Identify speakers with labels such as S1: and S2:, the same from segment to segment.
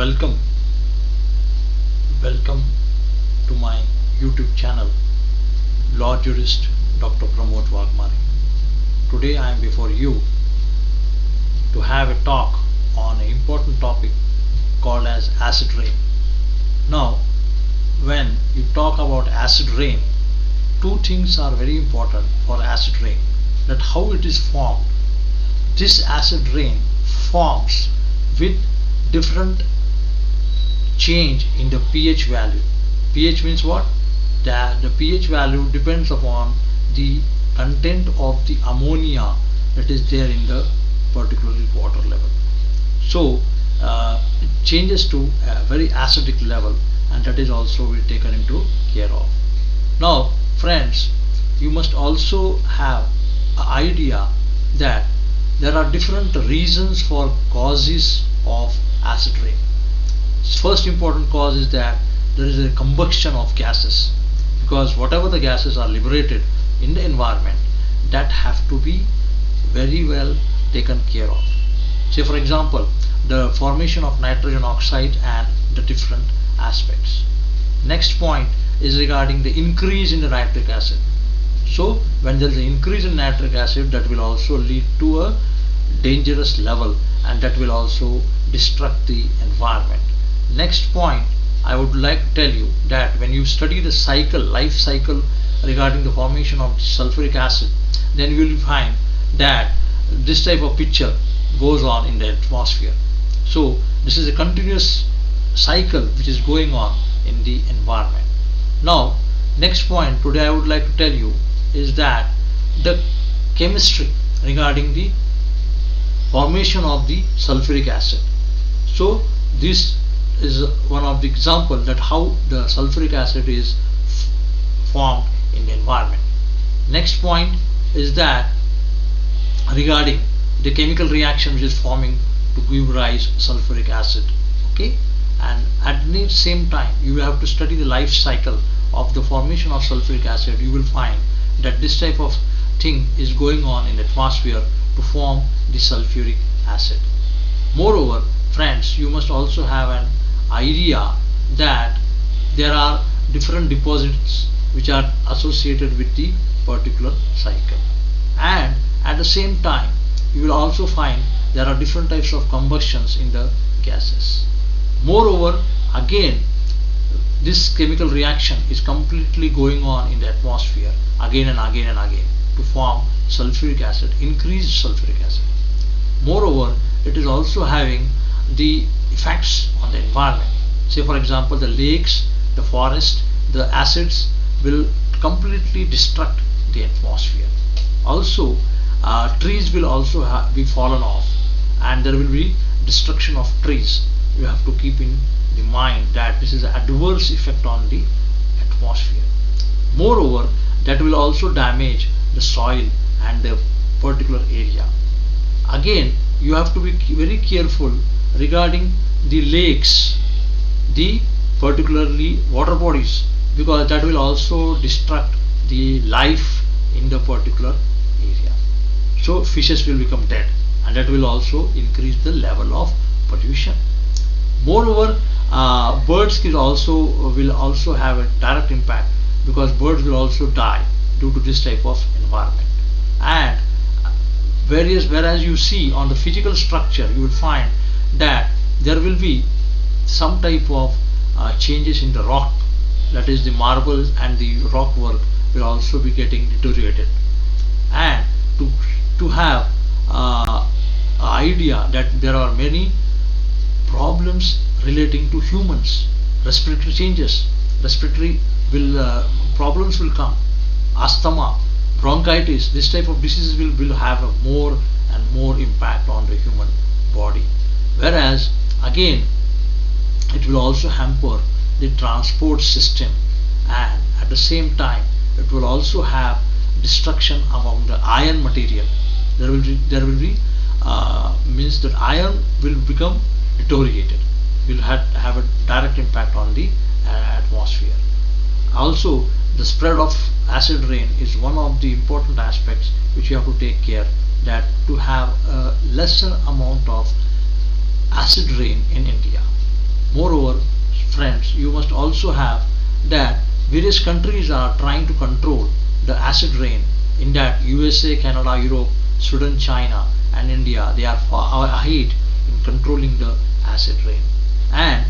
S1: welcome welcome to my YouTube channel, Law Jurist Dr. Pramod Wagmare. Today I am before you to have a talk on an important topic called as acid rain. Now, when you talk about acid rain, two things are very important for acid rain: that how it is formed. This acid rain forms with different change in the pH value. pH means what? That the pH value depends upon the content of the ammonia that is there in the particularly water level. So it changes to a very acidic level, and that is also will taken into care of. Now friends, you must also have an idea that there are different reasons for causes of acid rain. First important cause is that there is a combustion of gases, because whatever the gases are liberated in the environment, that have to be very well taken care of. Say for example, the formation of nitrogen oxide and the different aspects. Next point is regarding the increase in the nitric acid. So when there is an increase in nitric acid, that will also lead to a dangerous level, and that will also destruct the environment. Next point, I would like to tell you that when you study the life cycle regarding the formation of sulfuric acid, then you will find that this type of picture goes on in the atmosphere. So this is a continuous cycle which is going on in the environment. Now next point today I would like to tell you is that the chemistry regarding the formation of the sulfuric acid. So this is one of the example that how the sulfuric acid is formed in the environment. Next point is that regarding the chemical reaction which is forming to give rise sulfuric acid. Okay, and at the same time you have to study the life cycle of the formation of sulfuric acid. You will find that this type of thing is going on in the atmosphere to form the sulfuric acid. Moreover, friends, you must also have an idea that there are different deposits which are associated with the particular cycle, and at the same time you will also find there are different types of combustions in the gases. Moreover, again, this chemical reaction is completely going on in the atmosphere again and again and again to form sulfuric acid, increased sulfuric acid. Moreover, it is also having the effects on the environment. Say for example, the lakes, the forest, the acids will completely destruct the atmosphere. Also trees will also be fallen off, and there will be destruction of trees. You have to keep in the mind that this is an adverse effect on the atmosphere. Moreover, that will also damage the soil and the particular area. Again, you have to be very careful regarding the lakes, the particularly water bodies, because that will also destruct the life in the particular area. So fishes will become dead, and that will also increase the level of pollution. Moreover, birds will also have a direct impact, because birds will also die due to this type of environment. And whereas you see on the physical structure, you will find that there will be some type of changes in the rock, that is the marbles and the rock work will also be getting deteriorated. And to have idea that there are many problems relating to humans, respiratory changes, respiratory problems will come, asthma, bronchitis, this type of diseases will have a more and more impact on the human body. Whereas again, it will also hamper the transport system, and at the same time it will also have destruction among the iron material. There will be means that iron will become deteriorated, will have a direct impact on the atmosphere. Also, the spread of acid rain is one of the important aspects which you have to take care, that to have a lesser amount of acid rain in India. Moreover, friends, you must also have that various countries are trying to control the acid rain. In that, USA, Canada, Europe, Sweden, China, and India, they are far ahead in controlling the acid rain. And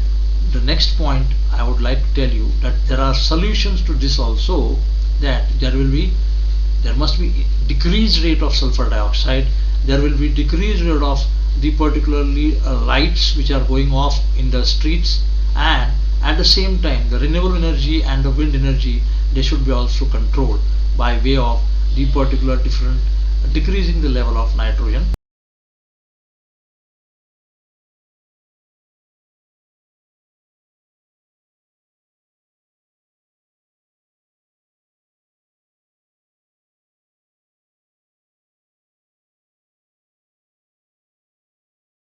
S1: the next point I would like to tell you that there are solutions to this also, that there must be decreased rate of sulfur dioxide, there will be decreased rate of the particularly lights which are going off in the streets, and at the same time the renewable energy and the wind energy, they should be also controlled by way of the particular different decreasing the level of nitrogen.